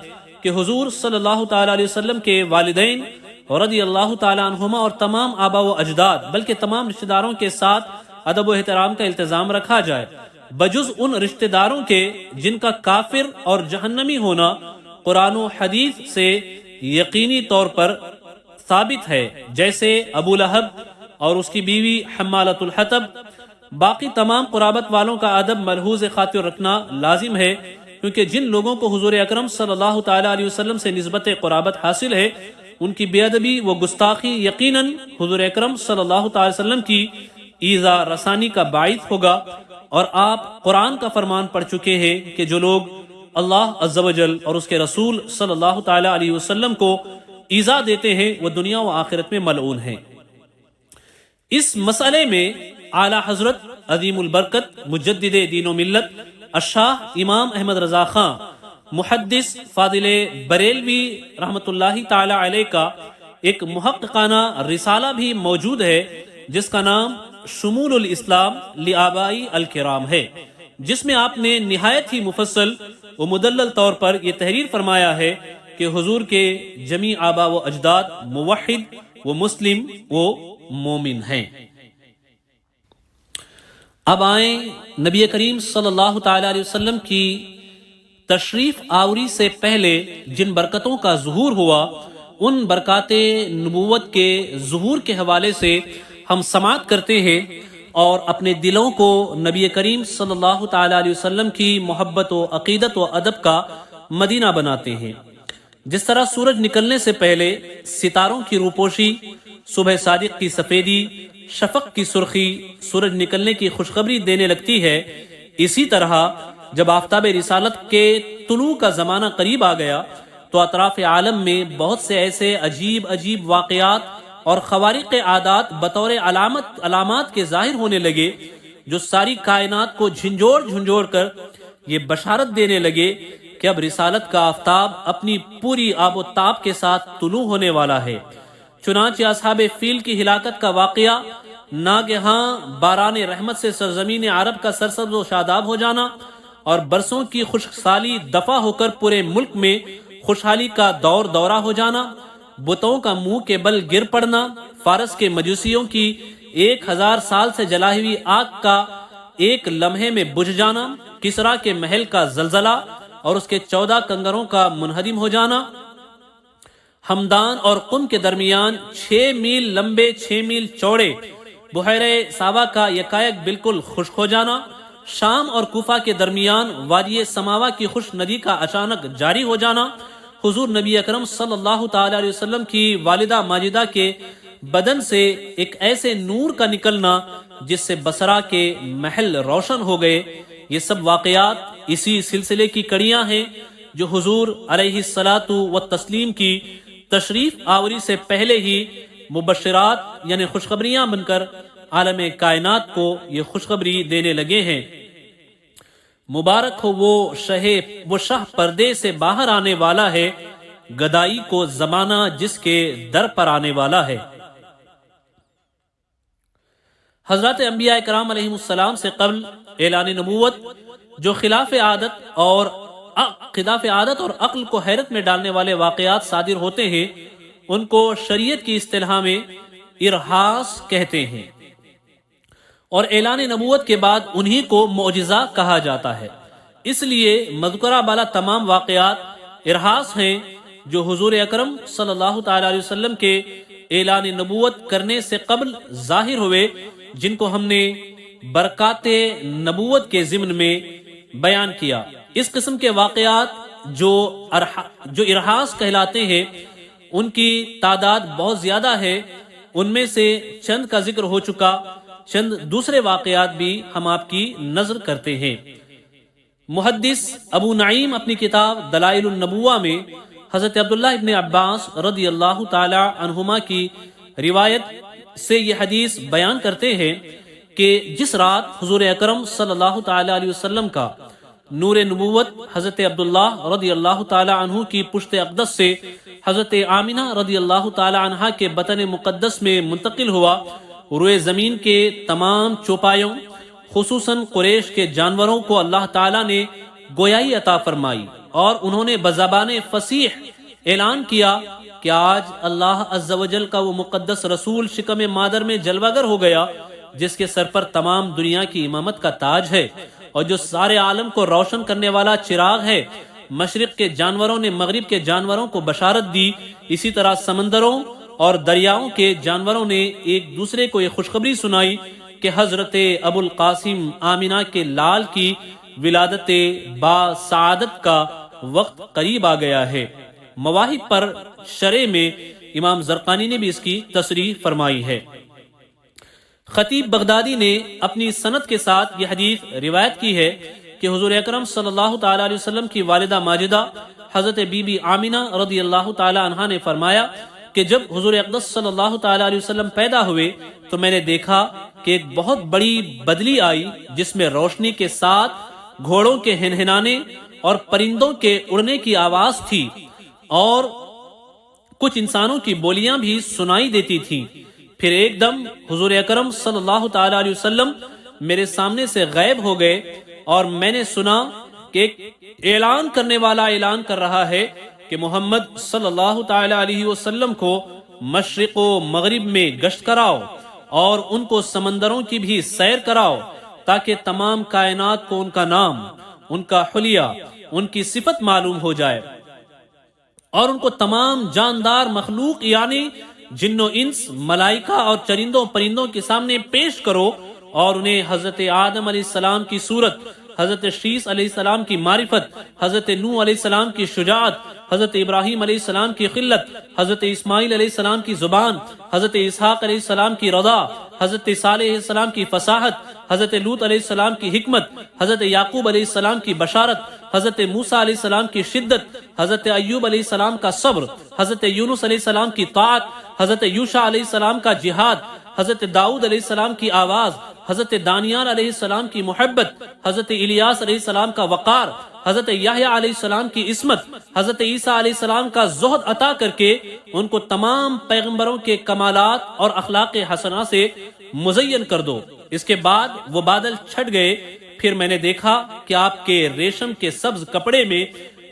کہ حضور صلی اللہ تعالی علیہ وسلم کے والدین رضی اللہ تعالی عنہما اور تمام آبا و اجداد بلکہ تمام رشتہ داروں کے ساتھ ادب و احترام کا التزام رکھا جائے، بجز ان رشتہ داروں کے جن کا کافر اور جہنمی ہونا قرآن و حدیث سے یقینی طور پر ثابت ہے، جیسے ابو لہب اور اس کی بیوی حمالۃ الحطب۔ باقی تمام قرابت والوں کا ادب ملحوظ خاطر رکھنا لازم ہے، کیونکہ جن لوگوں کو حضور اکرم صلی اللہ تعالی علیہ وسلم سے نسبت قرابت حاصل ہے ان کی بے ادبی و گستاخی یقیناً حضور اکرم صلی اللہ تعالی وسلم کی ایذا رسانی کا باعث ہوگا، اور آپ قرآن کا فرمان پڑھ چکے ہیں کہ جو لوگ اللہ عز و جل اور اس کے رسول صلی اللہ تعالی علیہ وسلم کو ایذا دیتے ہیں وہ دنیا و آخرت میں ملعون ہیں۔ اس مسئلے میں اعلی حضرت عظیم البرکت مجدد دین و ملت الشاہ امام احمد رضا خان محدث فاضل بریلوی رحمۃ اللہ تعالی علیہ کا ایک محققانہ رسالہ بھی موجود ہے جس کا نام شمول الاسلام لآبائی الکرام ہے، جس میں آپ نے نہایت ہی مفصل و مدلل طور پر یہ تحریر فرمایا ہے کہ حضور کے جمیع آبا و اجداد موحد و مسلم و مومن ہیں۔ اب آئیں نبی کریم صلی اللہ تعالی علیہ وسلم کی تشریف آوری سے پہلے جن برکتوں کا ظہور ہوا ان برکات نبوت کے ظہور کے حوالے سے ہم سماعت کرتے ہیں اور اپنے دلوں کو نبی کریم صلی اللہ تعالی علیہ وسلم کی محبت و عقیدت و ادب کا مدینہ بناتے ہیں۔ جس طرح سورج نکلنے سے پہلے ستاروں کی روپوشی، صبح صادق کی سفیدی، شفق کی سرخی سورج نکلنے کی خوشخبری دینے لگتی ہے، اسی طرح جب آفتاب رسالت کے طلوع کا زمانہ قریب آ گیا تو اطراف عالم میں بہت سے ایسے عجیب واقعات اور خوارق عادات بطور علامات کے ظاہر ہونے لگے جو ساری کائنات کو جھنجھوڑ کر یہ بشارت دینے لگے کہ اب رسالت کا آفتاب اپنی پوری آب و تاب کے ساتھ طلوع ہونے والا ہے۔ چنانچہ اصحاب فیل کی ہلاکت کا واقعہ، ناگہاں باران رحمت سے سرزمین عرب کا سرسبز و شاداب ہو جانا اور برسوں کی خشک سالی دفع ہو کر پورے ملک میں خوشحالی کا دورہ ہو جانا، بتوں کا منہ کے بل گر پڑنا، فارس کے مجوسیوں کی 1000 سال سے جلائی ہوئی آگ کا ایک لمحے میں بجھ جانا، کسرا کے محل کا زلزلہ اور اس کے 14 کنگروں کا منہدم ہو جانا، ہمدان اور قم کے درمیان 6 میل لمبے 6 میل چوڑے بحیرہ سابا کا یکایک بالکل خشک ہو جانا، شام اور کوفہ کے درمیان وادی سماوا کی خشک ندی کا اچانک جاری ہو جانا، حضور نبی اکرم صلی اللہ تعالی علیہ وسلم کی والدہ ماجدہ کے بدن سے ایک ایسے نور کا نکلنا جس سے بصرہ کے محل روشن ہو گئے۔ یہ سب واقعات اسی سلسلے کی کڑیاں ہیں جو حضور علیہ الصلاۃ والتسلیم کی تشریف آوری سے پہلے ہی مبشرات یعنی خوشخبریاں بن کر عالم کائنات کو یہ خوشخبری دینے لگے ہیں۔ مبارک ہو وہ شاہ پردے سے باہر آنے والا ہے، گدائی کو زمانہ جس کے در پر آنے والا ہے۔ حضرات انبیاء کرام علیہ السلام سے قبل اعلان نبوت جو خلاف عادت اور عقل کو حیرت میں ڈالنے والے واقعات صادر ہوتے ہیں ان کو شریعت کی اصطلاح میں ارہاس کہتے ہیں، اور اعلان نبوت کے بعد انہی کو معجزہ کہا جاتا ہے۔ اس لیے مذکورہ بالا تمام واقعات ارہاس ہیں جو حضور اکرم صلی اللہ تعالی علیہ وسلم کے اعلان نبوت کرنے سے قبل ظاہر ہوئے، جن کو ہم نے برکات نبوت کے ضمن میں بیان کیا۔ اس قسم کے واقعات جو ارہاس کہلاتے ہیں ان کی تعداد بہت زیادہ ہے، ان میں سے چند کا ذکر ہو چکا، چند دوسرے واقعات بھی ہم آپ کی نظر کرتے ہیں۔ محدث ابو نعیم اپنی کتاب دلائل النبوہ میں حضرت عبداللہ ابن عباس رضی اللہ تعالی عنہما کی روایت سے یہ حدیث بیان کرتے ہیں کہ جس رات حضور اکرم صلی اللہ تعالی علیہ وسلم کا نور نبوت حضرت عبداللہ رضی اللہ تعالی عنہ کی پشت اقدس سے حضرت آمنہ رضی اللہ تعالی عنہ کے بطن مقدس میں منتقل ہوا، روئے زمین کے تمام چوپایوں خصوصاً قریش کے جانوروں کو اللہ تعالیٰ نے گویائی عطا فرمائی، اور انہوں نے بزبان فصیح اعلان کیا کہ آج اللہ عز و جل کا وہ مقدس رسول شکم مادر میں جلوہ گر ہو گیا جس کے سر پر تمام دنیا کی امامت کا تاج ہے اور جو سارے عالم کو روشن کرنے والا چراغ ہے۔ مشرق کے جانوروں نے مغرب کے جانوروں کو بشارت دی، اسی طرح سمندروں اور دریاؤں کے جانوروں نے ایک دوسرے کو یہ خوشخبری سنائی کہ حضرت ابو القاسم آمنہ کے لال کی ولادت با سعادت کا وقت قریب آ گیا ہے۔ مواہب پر شرح میں امام زرقانی نے بھی اس کی تصریح فرمائی ہے۔ خطیب بغدادی نے اپنی سند کے ساتھ یہ حدیث روایت کی ہے کہ حضور اکرم صلی اللہ تعالی علیہ وسلم کی والدہ ماجدہ حضرت بی بی آمنہ رضی اللہ تعالی عنہا نے فرمایا کہ جب حضور اقدس صلی اللہ تعالی علیہ وسلم پیدا ہوئے تو میں نے دیکھا کہ ایک بہت بڑی بدلی آئی جس میں روشنی کے ساتھ گھوڑوں کے ہنہنانے اور پرندوں کے اڑنے کی آواز تھی، اور کچھ انسانوں کی بولیاں بھی سنائی دیتی تھیں۔ پھر ایک دم حضور اکرم صلی اللہ تعالی علیہ وسلم میرے سامنے سے غائب ہو گئے، اور میں نے سنا کہ ایک اعلان کرنے والا اعلان کر رہا ہے کہ محمد صلی اللہ تعالی علیہ وسلم کو مشرق و مغرب میں گشت کراؤ اور ان کو سمندروں کی بھی سیر کراؤ تاکہ تمام کائنات کو ان کا نام، ان کا حلیہ، ان کی صفت معلوم ہو جائے، اور ان کو تمام جاندار مخلوق یعنی جن و انس، ملائکہ اور چرندوں پرندوں کے سامنے پیش کرو، اور انہیں حضرت آدم علیہ السلام کی صورت، حضرت شیس علیہ السلام کی معرفت، حضرت نوح علیہ السلام کی شجاعت، حضرت ابراہیم علیہ السلام کی خلت، حضرت اسماعیل علیہ السلام کی زبان، حضرت اسحاق علیہ السلام کی رضا، حضرت صالح علیہ السلام کی فصاحت، حضرت لوط علیہ السلام کی حکمت، حضرت یعقوب علیہ السلام کی بشارت، حضرت موسیٰ علیہ السلام کی شدت، حضرت ایوب علیہ السلام کا صبر، حضرت یونس علیہ السلام کی طاعت، حضرت یوشع علیہ السلام کا جہاد، حضرت داؤد علیہ السلام کی آواز، حضرت دانیال علیہ السلام کی محبت، حضرت الیاس علیہ السلام کا وقار، حضرت یحییٰ علیہ السلام کی عصمت، حضرت عیسیٰ علیہ السلام کا زہد عطا کر کے ان کو تمام پیغمبروں کے کمالات اور اخلاق حسنہ سے مزین کر دو۔ اس کے بعد وہ بادل چھٹ گئے، پھر میں نے دیکھا کہ آپ ریشم کے سبز کپڑے میں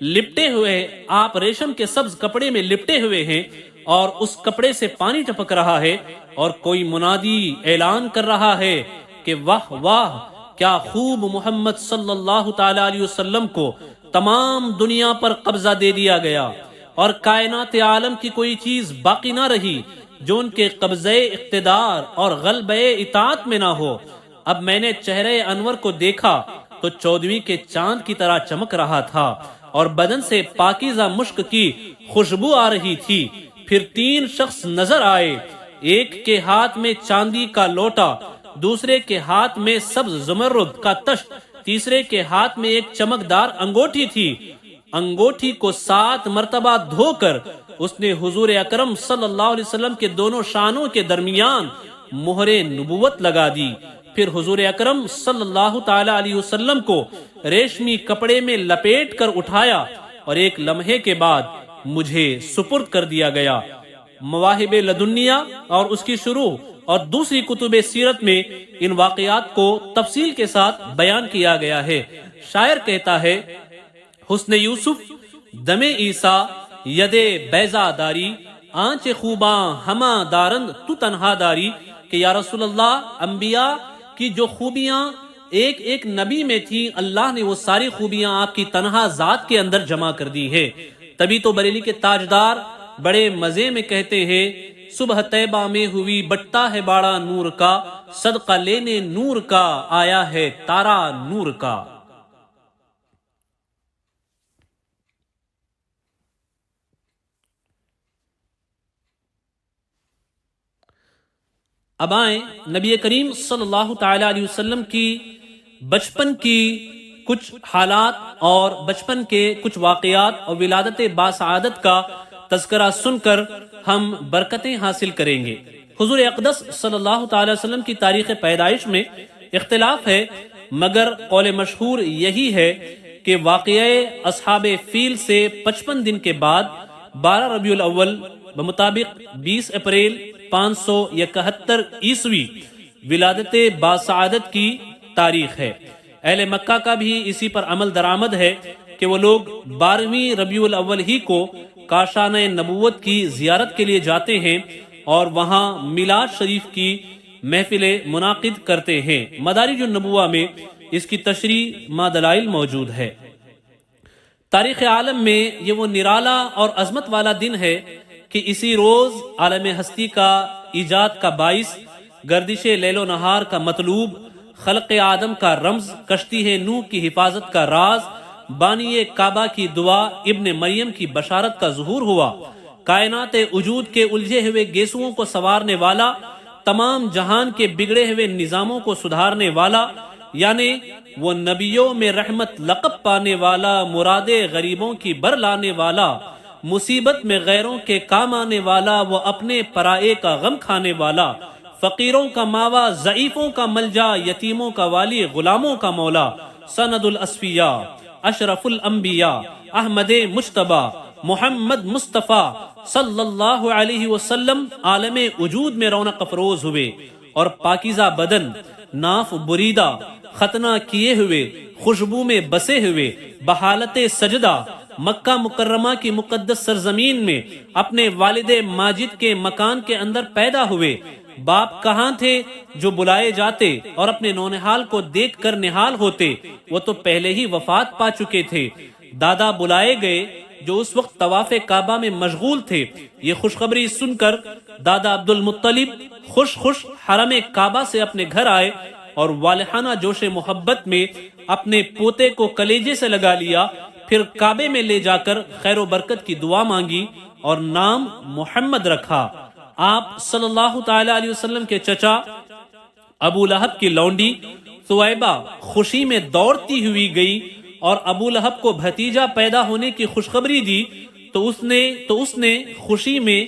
لپٹے ہوئے ہیں، اور اس کپڑے سے پانی ٹپک رہا ہے اور کوئی منادی اعلان کر رہا ہے کہ واہ واہ، کیا خوب محمد صلی اللہ تعالی علیہ وسلم کو تمام دنیا پر قبضہ دے دیا گیا اور کائنات عالم کی کوئی چیز باقی نہ رہی جو ان کے قبضے اقتدار اور غلبے اطاعت میں نہ ہو۔ اب میں نے چہرے انور کو دیکھا تو 14ویں کے چاند کی طرح چمک رہا تھا اور بدن سے پاکیزہ مشک کی خوشبو آ رہی تھی۔ پھر 3 شخص نظر آئے، ایک کے ہاتھ میں چاندی کا لوٹا، دوسرے کے ہاتھ میں سبز زمرد کا تشت، تیسرے کے ہاتھ میں ایک چمکدار انگوٹھی تھی۔ انگوٹھی کو 7 مرتبہ دھو کر اس نے حضور اکرم صلی اللہ علیہ وسلم کے دونوں شانوں کے درمیان مہر نبوت لگا دی۔ پھر حضور اکرم صلی اللہ تعالی علیہ وسلم کو ریشمی کپڑے میں لپیٹ کر اٹھایا اور ایک لمحے کے بعد مجھے سپرد کر دیا گیا۔ مواہب لدنیہ اور اس کی شروع اور دوسری کتب سیرت میں ان واقعات کو تفصیل کے ساتھ بیان کیا گیا ہے۔ شاعر کہتا ہے، حسن یوسف دم عیسیٰ ید بیضا داری، آنچ خوباں ہما دارند تو تنہا داری، کہ یا رسول اللہ، انبیاء کی جو خوبیاں ایک ایک نبی میں تھی، اللہ نے وہ ساری خوبیاں آپ کی تنہا ذات کے اندر جمع کر دی ہے۔ تبھی تو بریلی کے تاجدار بڑے مزے میں کہتے ہیں، صبح طیبہ میں ہوئی بٹتا ہے باڑا نور کا، صدقہ لینے نور کا آیا ہے تارا نور کا۔ اب آئیں نبی کریم صلی اللہ تعالی علیہ وسلم کی بچپن کی کچھ حالات اور بچپن کے کچھ واقعات اور ولادت باسعادت کا تذکرہ سن کر ہم برکتیں حاصل کریں گے۔ حضور اقدس صلی اللہ تعالی وسلم کی تاریخ پیدائش میں اختلاف ہے، مگر قول مشہور یہی ہے کہ واقعہ اصحاب فیل سے 55 دن کے بعد 12 ربیع الاول بمطابق 20 اپریل 571 عیسوی ولادت باسعادت کی تاریخ ہے۔ اہل مکہ کا بھی اسی پر عمل درآمد ہے کہ وہ لوگ 12ویں ربیع الاول ہی کو کاشانہ نبوت کی زیارت کے لیے جاتے ہیں اور وہاں میلاد شریف کی محفلیں منعقد کرتے ہیں۔ مدارج النبوہ میں اس کی تشریح ما دلائل موجود ہے۔ تاریخ عالم میں یہ وہ نرالا اور عظمت والا دن ہے کہ اسی روز عالم ہستی کا ایجاد کا باعث، گردش لیل و نہار کا مطلوب، خلق آدم کا رمز، کشتی ہے نوح کی حفاظت کا راز، بانی کعبہ کی دعا، ابن مریم کی بشارت کا ظہور ہوا۔ کائنات وجود کے الجھے ہوئے گیسوؤں کو سنوارنے والا، تمام جہان کے بگڑے ہوئے نظاموں کو سدھارنے والا، یعنی وہ نبیوں میں رحمت لقب پانے والا، مراد غریبوں کی بر لانے والا، مصیبت میں غیروں کے کام آنے والا، وہ اپنے پرائے کا غم کھانے والا، فقیروں کا ماوا، ضعیفوں کا ملجا، یتیموں کا والی، غلاموں کا مولا، سند الاصفیاء، اشرف الانبیاء، احمد مجتبی، محمد مصطفیٰ صلی اللہ علیہ وسلم عالم وجود میں رونق افروز ہوئے اور پاکیزہ بدن، ناف بریدہ، ختنہ کیے ہوئے، خوشبو میں بسے ہوئے، بحالت سجدہ مکہ مکرمہ کی مقدس سرزمین میں اپنے والد ماجد کے مکان کے اندر پیدا ہوئے۔ باپ کہاں تھے جو بلائے جاتے اور اپنے نونہال کو دیکھ کر نہال ہوتے؟ وہ تو پہلے ہی وفات پا چکے تھے۔ دادا بلائے گئے جو اس وقت طواف کعبہ میں مشغول تھے۔ یہ خوشخبری سن کر دادا عبد المطلب خوش حرم کعبہ سے اپنے گھر آئے اور والہانہ جوش محبت میں اپنے پوتے کو کلیجے سے لگا لیا، پھر کعبے میں لے جا کر خیر و برکت کی دعا مانگی اور نام محمد رکھا۔ آپ صلی اللہ تعالی علیہ وسلم کے چچا ابو لہب کی لونڈی ثویبہ خوشی میں دوڑتی ہوئی گئی اور ابو لہب کو بھتیجا پیدا ہونے کی خوشخبری دی تو اس نے خوشی میں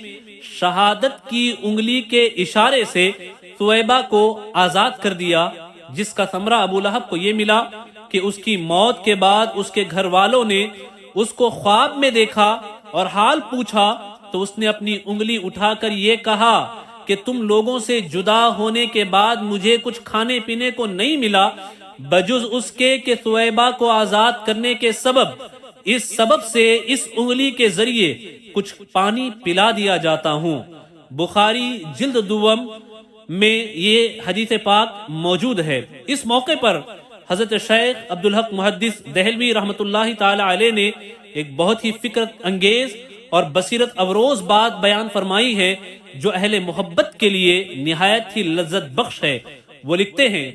شہادت کی انگلی کے اشارے سے ثویبہ کو آزاد کر دیا، جس کا ثمرہ ابو لہب کو یہ ملا کہ اس کی موت کے بعد اس کے گھر والوں نے اس کو خواب میں دیکھا اور حال پوچھا تو اس نے اپنی انگلی اٹھا کر یہ کہا کہ تم لوگوں سے جدا ہونے کے بعد مجھے کچھ کھانے پینے کو نہیں ملا بجز اس کے کہ ثویبہ کو آزاد کرنے کے سبب، اس سبب سے اس انگلی کے ذریعے کچھ پانی پلا دیا جاتا ہوں۔ بخاری جلد دوم میں یہ حدیث پاک موجود ہے۔ اس موقع پر حضرت شیخ عبدالحق محدث دہلوی رحمۃ اللہ تعالی علیہ نے ایک بہت ہی فکر انگیز اور بصیرت افروز بات بیان فرمائی ہے جو اہل محبت کے لیے نہایت ہی لذت بخش ہے۔ وہ لکھتے ہیں،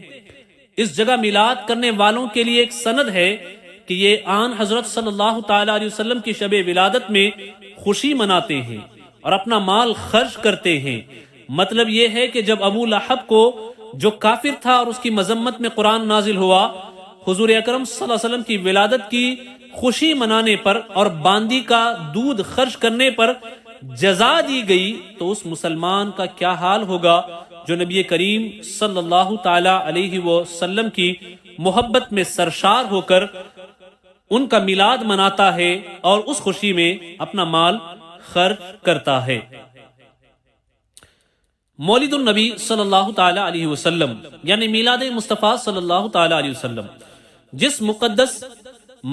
اس جگہ میلاد کرنے والوں کے لیے ایک سند ہے کہ یہ آن حضرت صلی اللہ تعالی علیہ وسلم کی شب ولادت میں خوشی مناتے ہیں اور اپنا مال خرچ کرتے ہیں۔ مطلب یہ ہے کہ جب ابو لہب کو جو کافر تھا اور اس کی مذمت میں قرآن نازل ہوا، حضور اکرم صلی اللہ علیہ وسلم کی ولادت کی خوشی منانے پر اور باندی کا دودھ خرچ کرنے پر جزا دی گئی، تو اس مسلمان کا کیا حال ہوگا جو نبی کریم صلی اللہ تعالی علیہ وسلم کی محبت میں سرشار ہو کر ان کا میلاد مناتا ہے اور اس خوشی میں اپنا مال خرچ کرتا ہے۔ مولد النبی صلی اللہ تعالی علیہ وسلم یعنی میلاد مصطفیٰ صلی اللہ تعالی علیہ وسلم، جس مقدس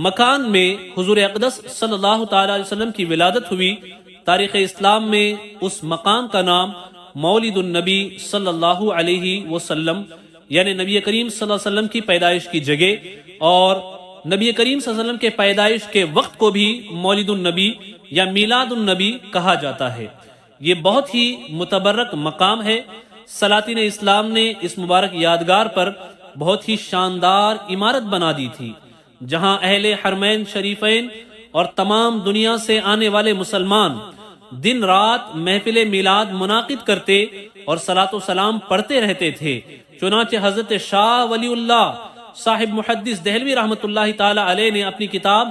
مکان میں حضور اقدس صلی اللہ تعالی علیہ وسلم کی ولادت ہوئی، تاریخ اسلام میں اس مقام کا نام مولد النبی صلی اللہ علیہ وسلم یعنی نبی کریم صلی اللہ علیہ وسلم کی پیدائش کی جگہ اور نبی کریم صلی اللہ علیہ وسلم کے پیدائش کے وقت کو بھی مولد النبی یا میلاد النبی کہا جاتا ہے۔ یہ بہت ہی متبرک مقام ہے۔ سلاطین اسلام نے اس مبارک یادگار پر بہت ہی شاندار عمارت بنا دی تھی، جہاں اہل حرمین شریفین اور تمام دنیا سے آنے والے مسلمان دن رات محفل میلاد منعقد کرتے اور صلاۃ و سلام پڑھتے رہتے تھے۔ چنانچہ حضرت شاہ ولی اللہ صاحب محدث دہلوی رحمۃ اللہ تعالی علیہ نے اپنی کتاب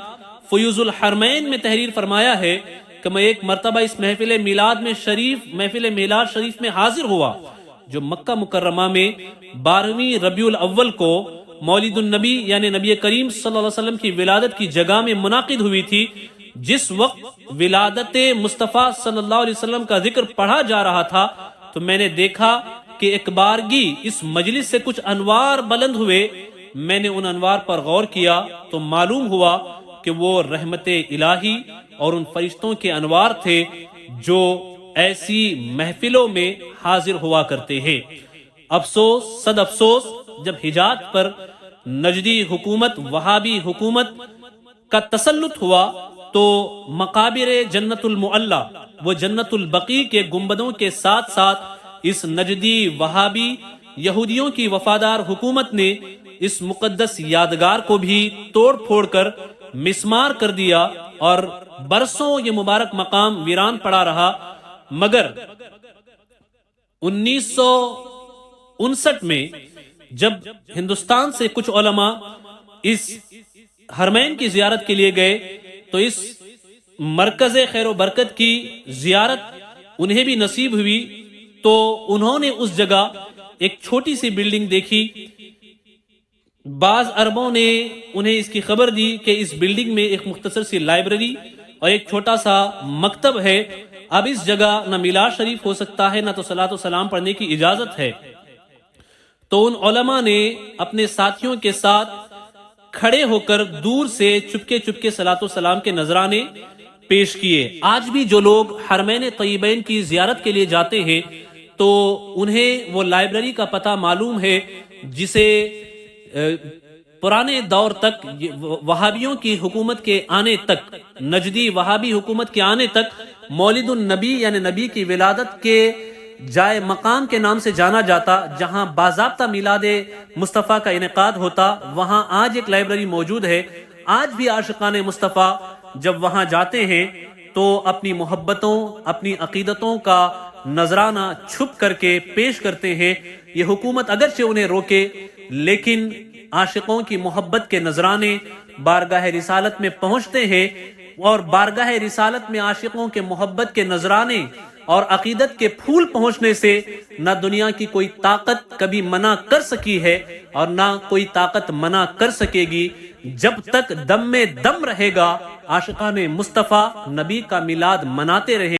فیوز الحرمین میں تحریر فرمایا ہے کہ میں ایک مرتبہ اس محفل میلاد شریف میں حاضر ہوا جو مکہ مکرمہ میں 12ویں ربیع الاول کو مولد النبی یعنی نبی کریم صلی اللہ علیہ وسلم کی ولادت کی جگہ میں منعقد ہوئی تھی۔ جس وقت ولادت مصطفیٰ صلی اللہ علیہ وسلم کا ذکر پڑھا جا رہا تھا تو میں نے دیکھا کہ ایک بارگی اس مجلس سے کچھ انوار بلند ہوئے۔ میں نے ان انوار پر غور کیا تو معلوم ہوا کہ وہ رحمت الہی اور ان فرشتوں کے انوار تھے جو ایسی محفلوں میں حاضر ہوا کرتے ہیں۔ افسوس صد افسوس، جب حجاز پر نجدی حکومت وہابی حکومت کا تسلط ہوا تو مقابر جنت المعلی وہ جنت البقیع کے گنبدوں کے ساتھ ساتھ اس نجدی وہابی یہودیوں کی وفادار حکومت نے اس مقدس یادگار کو بھی توڑ پھوڑ کر مسمار کر دیا اور برسوں یہ مبارک مقام ویران پڑا رہا۔ مگر 1959 میں جب ہندوستان سے کچھ علماء اس حرمین کی زیارت کے لیے گئے تو اس مرکز خیر و برکت کی زیارت انہیں بھی نصیب ہوئی، تو انہوں نے اس جگہ ایک چھوٹی سی بلڈنگ دیکھی۔ بعض عربوں نے انہیں اس کی خبر دی کہ اس بلڈنگ میں ایک مختصر سی لائبریری اور ایک چھوٹا سا مکتب ہے، اب اس جگہ نہ میلاد شریف ہو سکتا ہے نہ تو صلاۃ و سلام پڑھنے کی اجازت ہے۔ تو ان علماء نے اپنے ساتھیوں کے ساتھ کھڑے ہو کر دور سے چپکے چپکے صلاۃ و سلام کے نذرانے پیش کیے۔ آج بھی جو لوگ حرمین طیبین کی زیارت کے لیے جاتے ہیں تو انہیں وہ لائبریری کا پتہ معلوم ہے جسے پرانے دور تک وہابیوں کی حکومت کے آنے تک، نجدی وہابی حکومت کے آنے تک مولد النبی یعنی نبی کی ولادت کے جائے مقام کے نام سے جانا جاتا، جہاں باضابطہ میلاد مصطفیٰ کا انعقاد ہوتا۔ وہاں آج ایک لائبریری موجود ہے۔ آج بھی عاشقان مصطفیٰ جب وہاں جاتے ہیں تو اپنی محبتوں اپنی عقیدتوں کا نذرانہ چھپ کر کے پیش کرتے ہیں۔ یہ حکومت اگرچہ انہیں روکے لیکن عاشقوں کی محبت کے نذرانے بارگاہ رسالت میں پہنچتے ہیں، اور بارگاہ رسالت میں عاشقوں کے محبت کے نذرانے اور عقیدت کے پھول پہنچنے سے نہ دنیا کی کوئی طاقت کبھی منع کر سکی ہے اور نہ کوئی طاقت منع کر سکے گی۔ جب تک دم میں دم رہے گا عاشقان مصطفیٰ نبی کا میلاد مناتے رہے